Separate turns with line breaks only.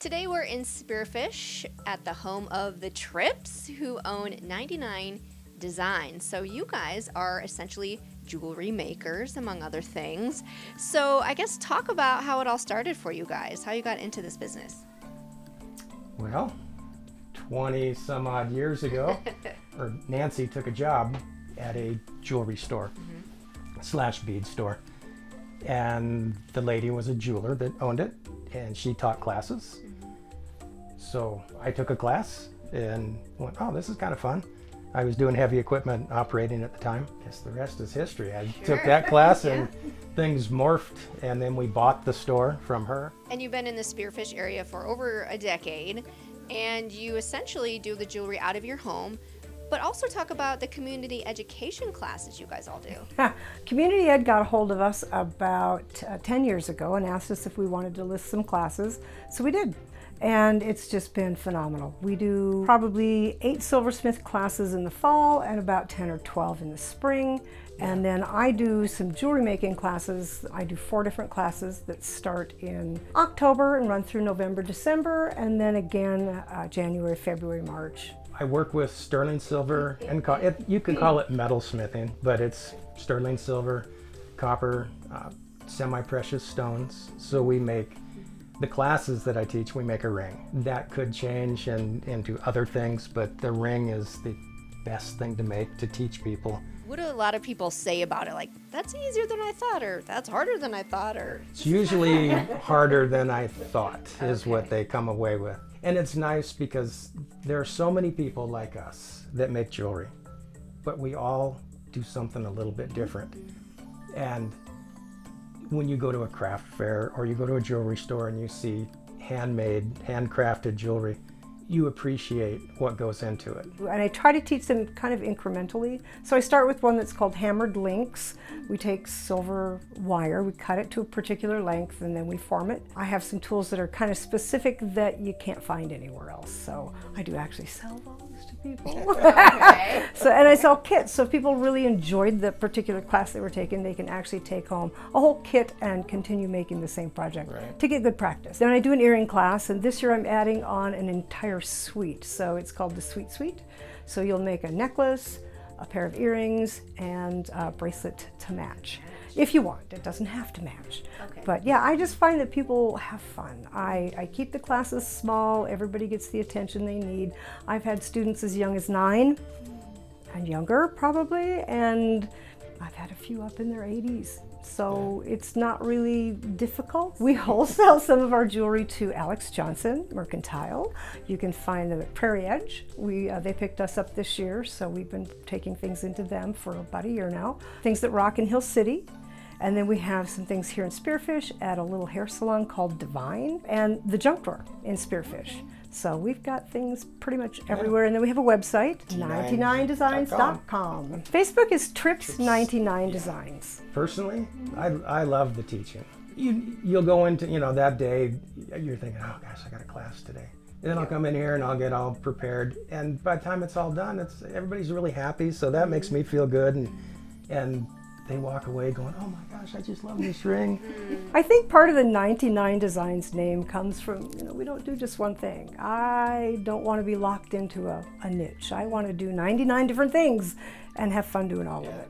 Today we're in Spearfish at the home of the Tripps, who own 99 Designs. So you guys are essentially jewelry makers, among other things. So I guess talk about how it all started for you guys, how you got into this business.
Well, 20 some odd years ago, Nancy took a job at a jewelry store / bead store. And the lady was a jeweler that owned it, and she taught classes. So I took a class and went, oh, this is kind of fun. I was doing heavy equipment operating at the time. Guess the rest is history. I took that class and things morphed, and then we bought the store from her.
And you've been in the Spearfish area for over a decade, and you essentially do the jewelry out of your home, but also talk about the community education classes you guys all do.
Community Ed got a hold of us about 10 years ago and asked us if we wanted to list some classes, so we did. And it's just been phenomenal. We do probably 8 silversmith classes in the fall and about 10 or 12 in the spring. And then I do some jewelry making classes. I do 4 different classes that start in October and run through November, December, and then again January, February, March.
I work with sterling silver and you can call it metal smithing, but it's sterling silver, copper, semi-precious stones. So we make the classes that I teach, we make a ring. That could change into other things, but the ring is the best thing to make to teach people.
What do a lot of people say about it? Like, that's easier than I thought, or that's harder than I thought, or...
It's usually harder than I thought is what they come away with. And it's nice because there are so many people like us that make jewelry, but we all do something a little bit different. And when you go to a craft fair or you go to a jewelry store and you see handmade, handcrafted jewelry, you appreciate what goes into it.
And I try to teach them kind of incrementally. So I start with one that's called hammered links. We take silver wire, we cut it to a particular length, and then we form it. I have some tools that are kind of specific that you can't find anywhere else. So I do actually sell those to people.
Okay.
And I sell kits. So if people really enjoyed the particular class they were taking, they can actually take home a whole kit and continue making the same project to get good practice. Then I do an earring class, and this year I'm adding on an entire suite. So it's called the Sweet Suite. So you'll make a necklace, a pair of earrings, and a bracelet to match. If you want, it doesn't have to match. Okay. But yeah, I just find that people have fun. I keep the classes small, everybody gets the attention they need. I've had students as young as 9 and younger probably, and I've had a few up in their 80s. So it's not really difficult. We wholesale some of our jewelry to Alex Johnson Mercantile. You can find them at Prairie Edge. They picked us up this year, so we've been taking things into them for about a year now. Things that rock in Hill City. And then we have some things here in Spearfish at a little hair salon called Divine, and the Junk Drawer in Spearfish. So we've got things pretty much everywhere. And then we have a website, 99designs.com. Facebook is Tripp's 99 Designs.
Personally, I love the teaching. You'll go into, that day, you're thinking, oh gosh, I got a class today. And then I'll come in here and I'll get all prepared. And by the time it's all done, everybody's really happy. So that makes me feel good. And they walk away going, oh my gosh, I just love this ring.
I think part of the 99 Designs name comes from, we don't do just one thing. I don't want to be locked into a niche. I want to do 99 different things and have fun doing all of it.